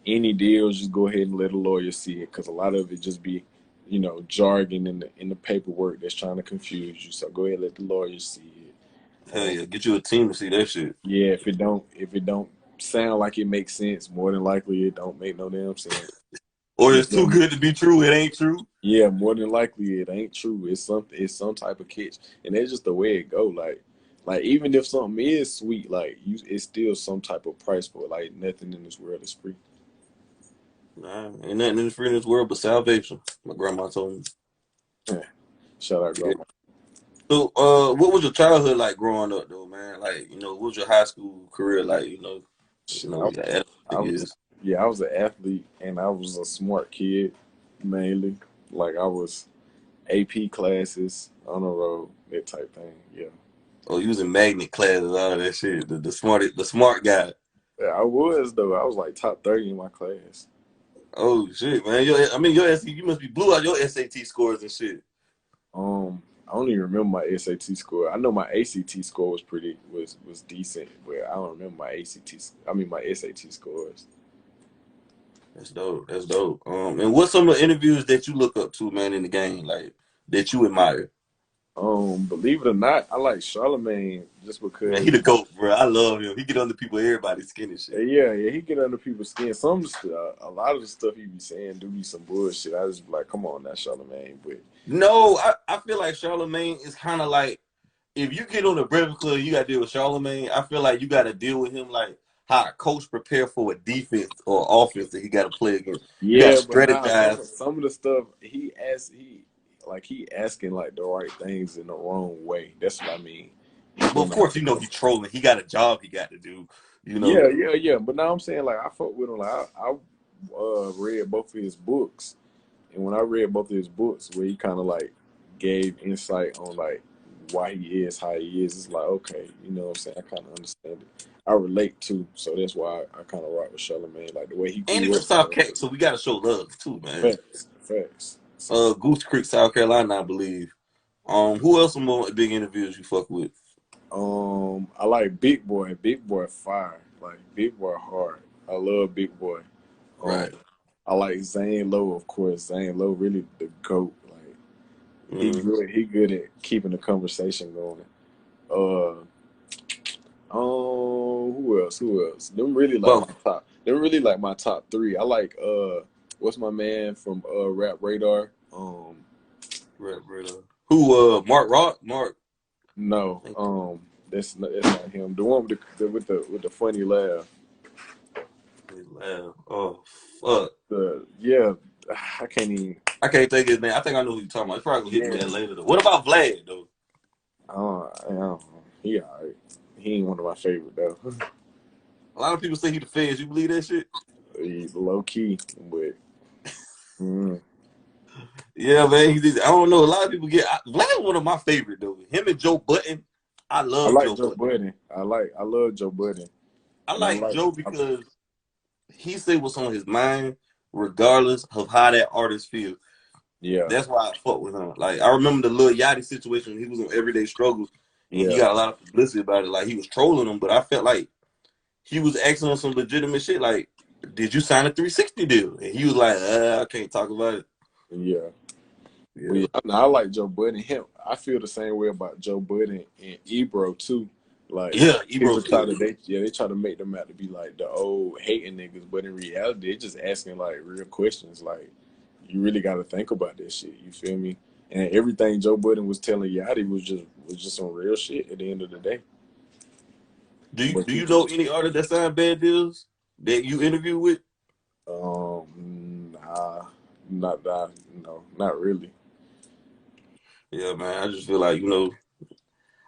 any deals, just go ahead and let a lawyer see it, because a lot of it just be, jargon in the paperwork that's trying to confuse you. So go ahead and let the lawyers see it. Hell yeah, get you a team to see that shit. Yeah, if it don't sound like it makes sense, more than likely it don't make no damn sense. Or You it's feel too me? good to be true. It ain't true. Yeah, more than likely it ain't true. It's some type of catch, and that's just the way it go. Like even if something is sweet, like it's still some type of price for it. Like nothing in this world is free. Nah, ain't nothing in free in this world but salvation. My grandma told me. Yeah. Shout out, Yeah. grandma. So, what was your childhood like growing up, though, man? Like, what was your high school career like? Shit, Your adolescent I was years. Yeah, I was an athlete and I was a smart kid mainly. Like I was AP classes on the road, that type thing. Yeah. Or using magnet classes, all that shit. The smart guy. Yeah, I was though. I was like top 30 in my class. Oh shit, man. Your you must be blew out your SAT scores and shit. I don't even remember my SAT score. I know my ACT score was was decent, but I don't remember my my SAT scores. That's dope. That's dope. And what's some of the interviews that you look up to, man, in the game, like that you admire? Believe it or not, I like Charlemagne just Man, he because. the goat, bro. I love him. He get under people, everybody's skin and shit. Yeah, he get under people's skin. A lot of the stuff he be saying do be some bullshit. I just be like, come on, now, Charlemagne. But No, I feel like Charlemagne is kind of like if you get on the Breakfast Club, you got to deal with Charlemagne. I feel like you got to deal with him like how a coach prepare for a defense or offense that he got to play against. You got yeah, to but nah, strategize. some of the stuff he asking like the right things in the wrong way. That's what I mean. You But feel of me? course, you know he's trolling. He got a job he got to do. You know. Yeah. But now I'm saying like I fuck with him. Like I read both of his books, and when I read both of his books, where he kind of like gave insight on like why he is how he is, it's like okay, you know what I'm saying. I kind of understand it. I relate to, so that's why I kind of rock with Charlamagne, like the way he And he grew from up. South Carolina, so we got to show love too, man. Facts. So, Goose Creek, South Carolina, I believe. Who else some more big interviews you fuck with? I like Big Boy fire, like Big Boy hard. I love Big Boy. Um, Right. I like Zane Lowe, of course. Zane Lowe really the goat. Like Mm-hmm. he good at keeping the conversation going. Uh, who else? Who else? Them really like But my top. Them really like my top three. I like what's my man from Rap Radar? who? Mark Rock. Mark. No, that's not him. The one with the funny laugh. Oh fuck. The yeah, I can't even. I can't think of his name. I think I know who you're talking about. He's probably gonna hit me Yeah, that later though. What about Vlad though? I don't know. He alright. He ain't one of my favorite though. A lot of people say he the feds. You believe that shit? He's low key, but mm, Yeah, man. I don't know. A lot of people get Vlad. One of my favorite though. Him and Joe Button. I I love like Joe Joe Button. Budden. I love Joe Budden, I and like Joe because he say what's on his mind, regardless of how that artist feels. yeah, That's why I fuck with him. Like I remember the Lil Yachty situation. He was on Everyday Struggle, and he yeah, got a lot of publicity about it. Like he was trolling him, but I felt like he was asking him some legitimate shit. Like, did you sign a 360 deal? And he was like, I can't talk about it. yeah. But Yeah, yeah, I like Joe Budden. Him, I feel the same way about Joe Budden and Ebro too. Like yeah. people Ebro's try to good. they try to make them out to be like the old hating niggas, but in reality, they're just asking like real questions. Like you really got to think about that shit. You feel me? And everything Joe Budden was telling Yachty was just some real shit at the end of the day. But Do you know any artists that signed bad deals that you interview with? nah, not that. No, not really. Yeah, man. I just feel like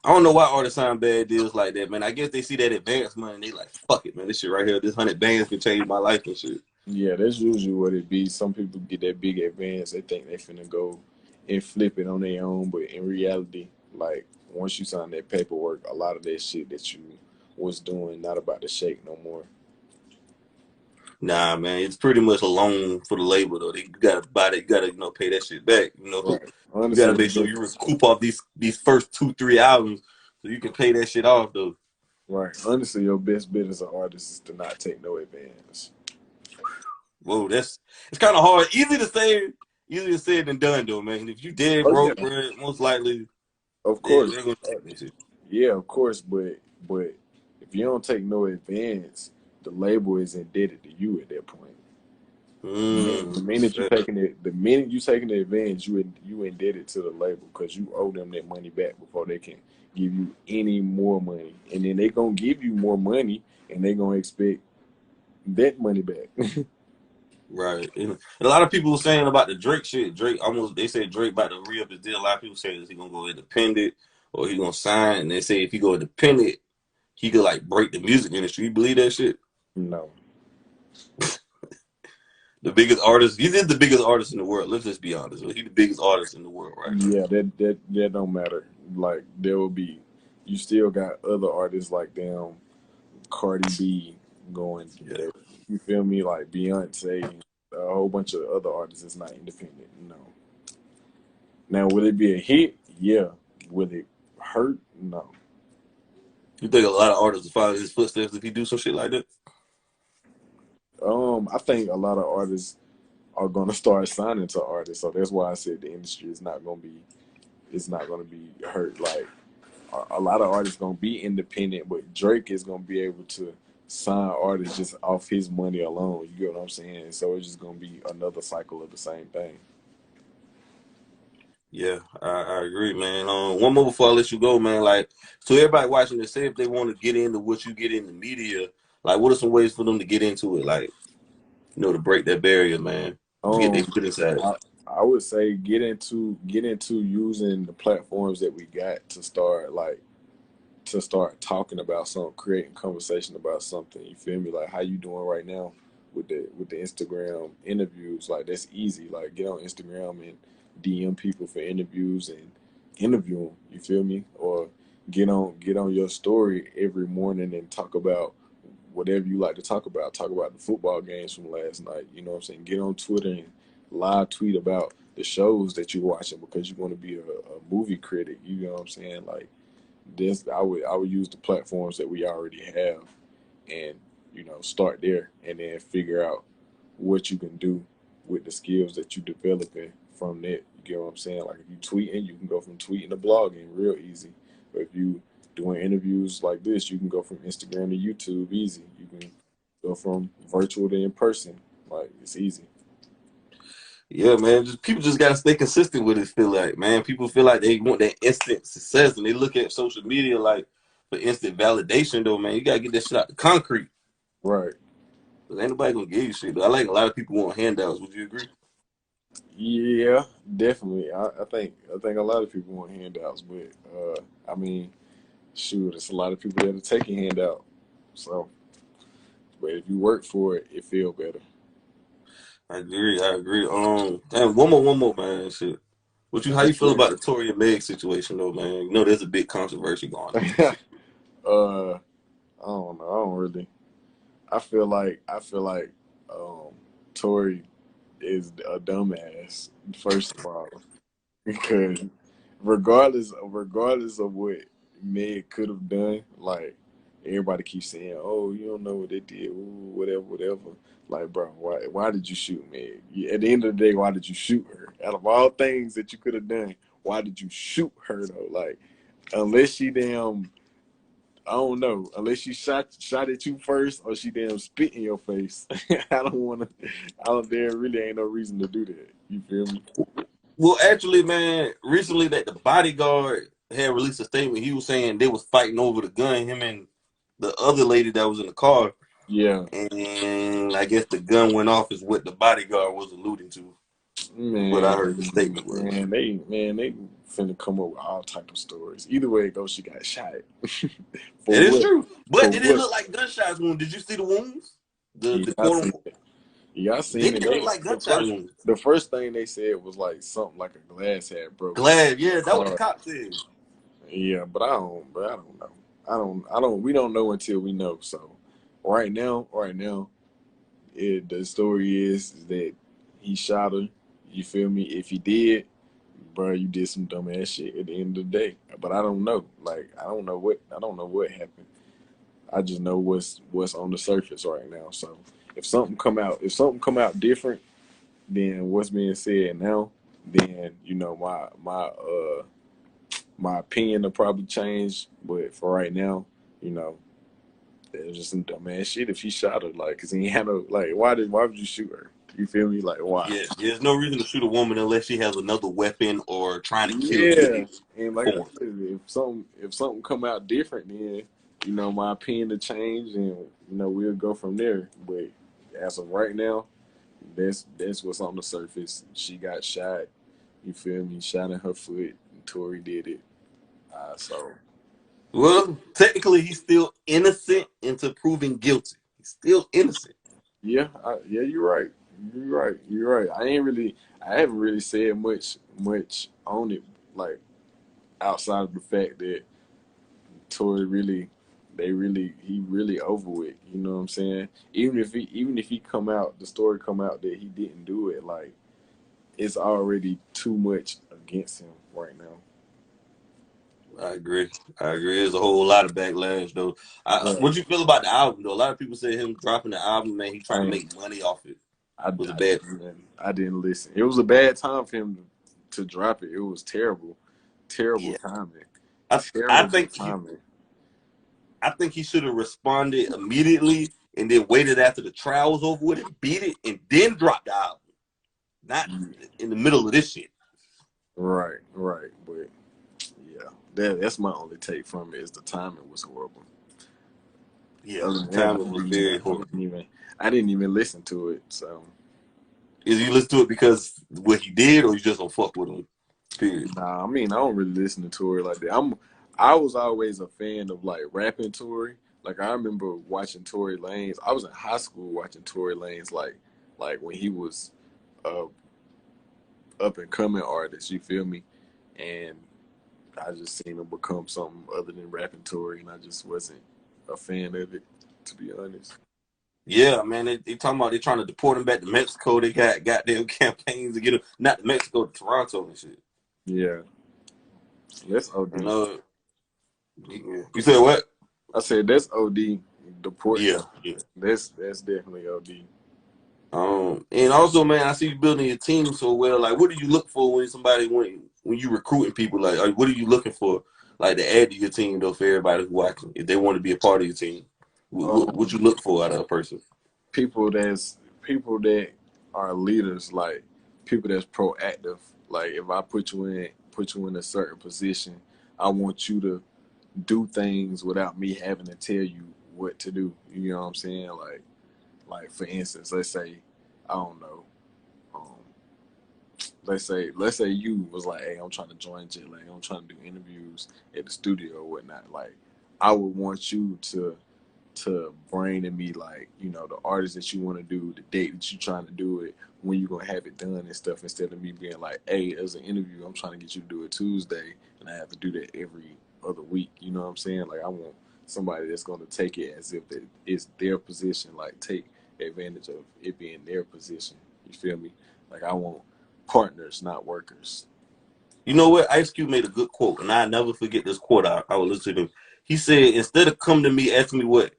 I don't know why artists sign bad deals like that, man. I guess they see that advance money and they like, fuck it, man. This shit right here, this 100 bands can change my life and shit. Yeah, that's usually what it be. Some people get that big advance. They think they finna go and flip it on their own, but in reality, like once you sign that paperwork, a lot of that shit that you was doing not about to shake no more. Nah, man, it's pretty much a loan for the label though. You gotta buy that, you gotta pay that shit back. Right. You Honestly, gotta make sure you recoup off these first 2-3 albums so you can pay that shit off though. right. Honestly, your best bet as an artist is to not take no advance. Whoa, it's kind of hard. Easier said than done though, man. If you dead Oh broke, yeah, bro, most likely of course. they're gonna take that shit. Yeah, of course, but if you don't take no advance, the label is indebted to you at that point. The minute you Shit. taking it, the minute you taking the advance, you indebted to the label because you owe them that money back before they can give you any more money, and then they gonna give you more money, and they gonna expect that money back. Right. And a lot of people were saying about the Drake shit. They said Drake about to re-up his deal. A lot of people say is he gonna go independent or he gonna sign. And they say if he go independent, he could like break the music industry. You believe that shit? No, The biggest artist. He is the biggest artist in the world. Let's just be honest. He's the biggest artist in the world right now. Yeah, that don't matter. Like there will be, you still got other artists like them, Cardi B going. Yeah. That, you feel me? Like Beyonce, a whole bunch of other artists that's not independent. No. Now, will it be a hit? Yeah. Will it hurt? No. You think a lot of artists will follow his footsteps if he do some shit like that? I think a lot of artists are gonna start signing to artists, so that's why I said the industry is not gonna be, it's not gonna be hurt. Like a lot of artists gonna be independent, but Drake is gonna be able to sign artists just off his money alone. You get what I'm saying? So it's just gonna be another cycle of the same thing. Yeah, I agree, man. One more before I let you go, man. Like, so everybody watching this, say if they want to get into what you get in the media, like, what are some ways for them to get into it? Like, to break that barrier, man, to get their Um, foot inside. I would say get into using the platforms that we got to start talking about something, creating conversation about something. You feel me? Like how you doing right now with the Instagram interviews? Like that's easy. Like get on Instagram and DM people for interviews and interview them. You feel me? Or get on your story every morning and talk about whatever you like to talk about. Talk about the football games from last night. You know what I'm saying? Get on Twitter and live tweet about the shows that you're watching because you want to be a movie critic. You know what I'm saying? Like this, I would use the platforms that we already have, and start there, and then figure out what you can do with the skills that you developing from that. You get what I'm saying? Like if you tweeting, you can go from tweeting to blogging real easy. But if you doing interviews like this, you can go from Instagram to YouTube easy. You can go from virtual to in person. Like it's easy. Yeah, man. Just people just gotta stay consistent with it. Feel like, man, people feel like they want that instant success, and they look at social media like for instant validation. Though, man, you gotta get that shit out the concrete. Right. Cause ain't nobody gonna give you shit. Though. I like a lot of people want handouts. Would you agree? Yeah, definitely. I think a lot of people want handouts, but I mean, shoot, it's a lot of people that are taking handout. So, but if you work for it, it feel better. I agree. I agree. And one more, man. Shit. How you feel Sure. about the Tory and Meg situation, though, man? There's a big controversy going on with that uh, shit. I don't know. I don't really. I feel like Tory is a dumbass. First of all, because regardless of what Meg could have done, like everybody keeps saying, "Oh, you don't know what they did, ooh, whatever, whatever." Like, bro, why did you shoot Meg? At the end of the day, why did you shoot her? Out of all things that you could have done, why did you shoot her though? Like, unless she damn, I don't know, unless she shot at you first or she damn spit in your face. I don't want to. I don't. There really ain't no reason to do that. You feel me? Well, actually, man, recently that the bodyguard had released a statement. He was saying they was fighting over the gun, him and the other lady that was in the car. Yeah. And I guess the gun went off is what the bodyguard was alluding to. What I Man, heard the statement was. they finna come up with all type of stories. Either way it goes, she got shot. For It is what? true. For But it didn't what? look like gunshots wounds. Did you see the wounds? Yeah, The I quote seen unquote. it. Yeah, I They seen it. didn't look They, like the gunshot first wounds. the first thing they said was like something like a glass had broke in Glad, yeah, the that's what the car. cop said. Yeah, but I don't know. We don't know until we know. So right now, the story is that he shot her. You feel me? If he did, bro, you did some dumbass shit at the end of the day. But I don't know. Like I don't know what happened. I just know what's on the surface right now. So if something come out different than what's being said now, then my opinion will probably change. But for right now, you know, there's just some dumbass shit if he shot her, like, cause he ain't had no, like, why would you shoot her? You feel me? Like, why? Yeah, there's no reason to shoot a woman unless she has another weapon or trying to kill you Yeah, in and like I form. said, if something come out different, then my opinion will change, and we'll go from there. But as of right now, that's what's on the surface. She got shot. You feel me? Shot in her foot. And Tory did it. So Well, technically, he's still innocent until proven guilty. He's still innocent. yeah, yeah, you're right. You're right. You're right. I haven't really said much on it, like outside of the fact that Tory really, he really over with. You know what I'm saying? Even if he come out, the story come out that he didn't do it, like it's already too much against him right now. I agree. I agree. There's a whole lot of backlash though. Right. What you feel about the album though? A lot of people say him dropping the album, man, he trying to I make money off it. Was a I bad. I didn't listen. It was a bad time for him to drop it. It was terrible, terrible Yeah. timing, I terrible think timing. I think he should have responded immediately and then waited after the trial was over with and beat it and then dropped the album. Not in the middle of this shit. Right, right. But yeah, that's my only take from it is the timing was horrible. Yeah, Other the than that, timing was very horrible. I didn't even listen to it. So Is you listen to it because what he did, or you just don't fuck with him? Period. nah, I mean I don't really listen to Tory like that. I was always a fan of like rapping Tory. Like I remember watching Tory Lanez. I was in high school watching Tory Lanez like when he was a up and coming artist. You feel me? And I just seen him become something other than rapping Tory, and I just wasn't a fan of it, to be honest. Yeah, man. They talking about they trying to deport him back to Mexico. They got goddamn campaigns to get him not to Mexico to Toronto and shit. Yeah, that's You OD. know. Yeah. You said what? I said that's OD. Deporting Yeah, him. yeah. That's definitely OD. And also, man, I see you building your team so well. Like, what do you look for when you recruiting people? Like, what are you looking for, like, to add to your team though for everybody who's watching if they want to be a part of your team? What Um, you look for out of a person? people that are leaders, like people that's proactive. Like if I put you in a certain position, I want you to do things without me having to tell you what to do. You know what I'm saying? Like for instance, let's say I don't know. Um, let's say you was like, hey, I'm trying to join Jetlagtv. I'm trying to do interviews at the studio or whatnot. Like I would want you to bring to me like the artist that you want to do, the date that you're trying to do it, when you're gonna have it done and stuff, instead of me being like, hey, as an interview I'm trying to get you to do it Tuesday and I have to do that every other week. You know what I'm saying? Like I want somebody that's gonna take it as if it's their position, like take advantage of it being their position. You feel me? Like I want partners, not workers. You know what? Ice Cube made a good quote, and I never forget this quote. I would listen to him. He said, "Instead of come to me, ask me what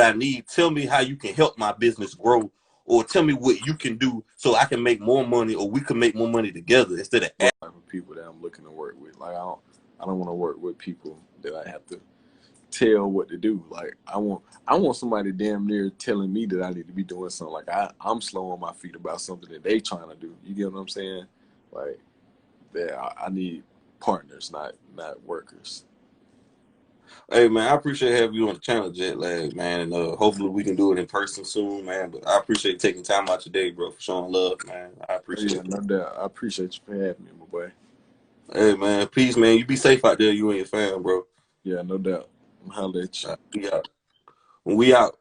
I need. Tell me how you can help my business grow, or tell me what you can do so I can make more money, or we can make more money together." Instead of Right. For people that I'm looking to work with, like I don't want to work with people that I have to tell what to do. Like I want somebody damn near telling me that I need to be doing something. Like I'm slow on my feet about something that they trying to do. You get what I'm saying? Like that I need partners, not workers. hey man, I appreciate having you on the channel, Jetlag, man, and hopefully we can do it in person soon, man. But I appreciate taking time out today, bro, for showing love, man. I Oh, yeah, appreciate no that. doubt. I appreciate you for having me, my boy. Hey man, peace, man. You be safe out there, you and your fam, bro. Yeah, no doubt. I'll holler at you. We out. We out.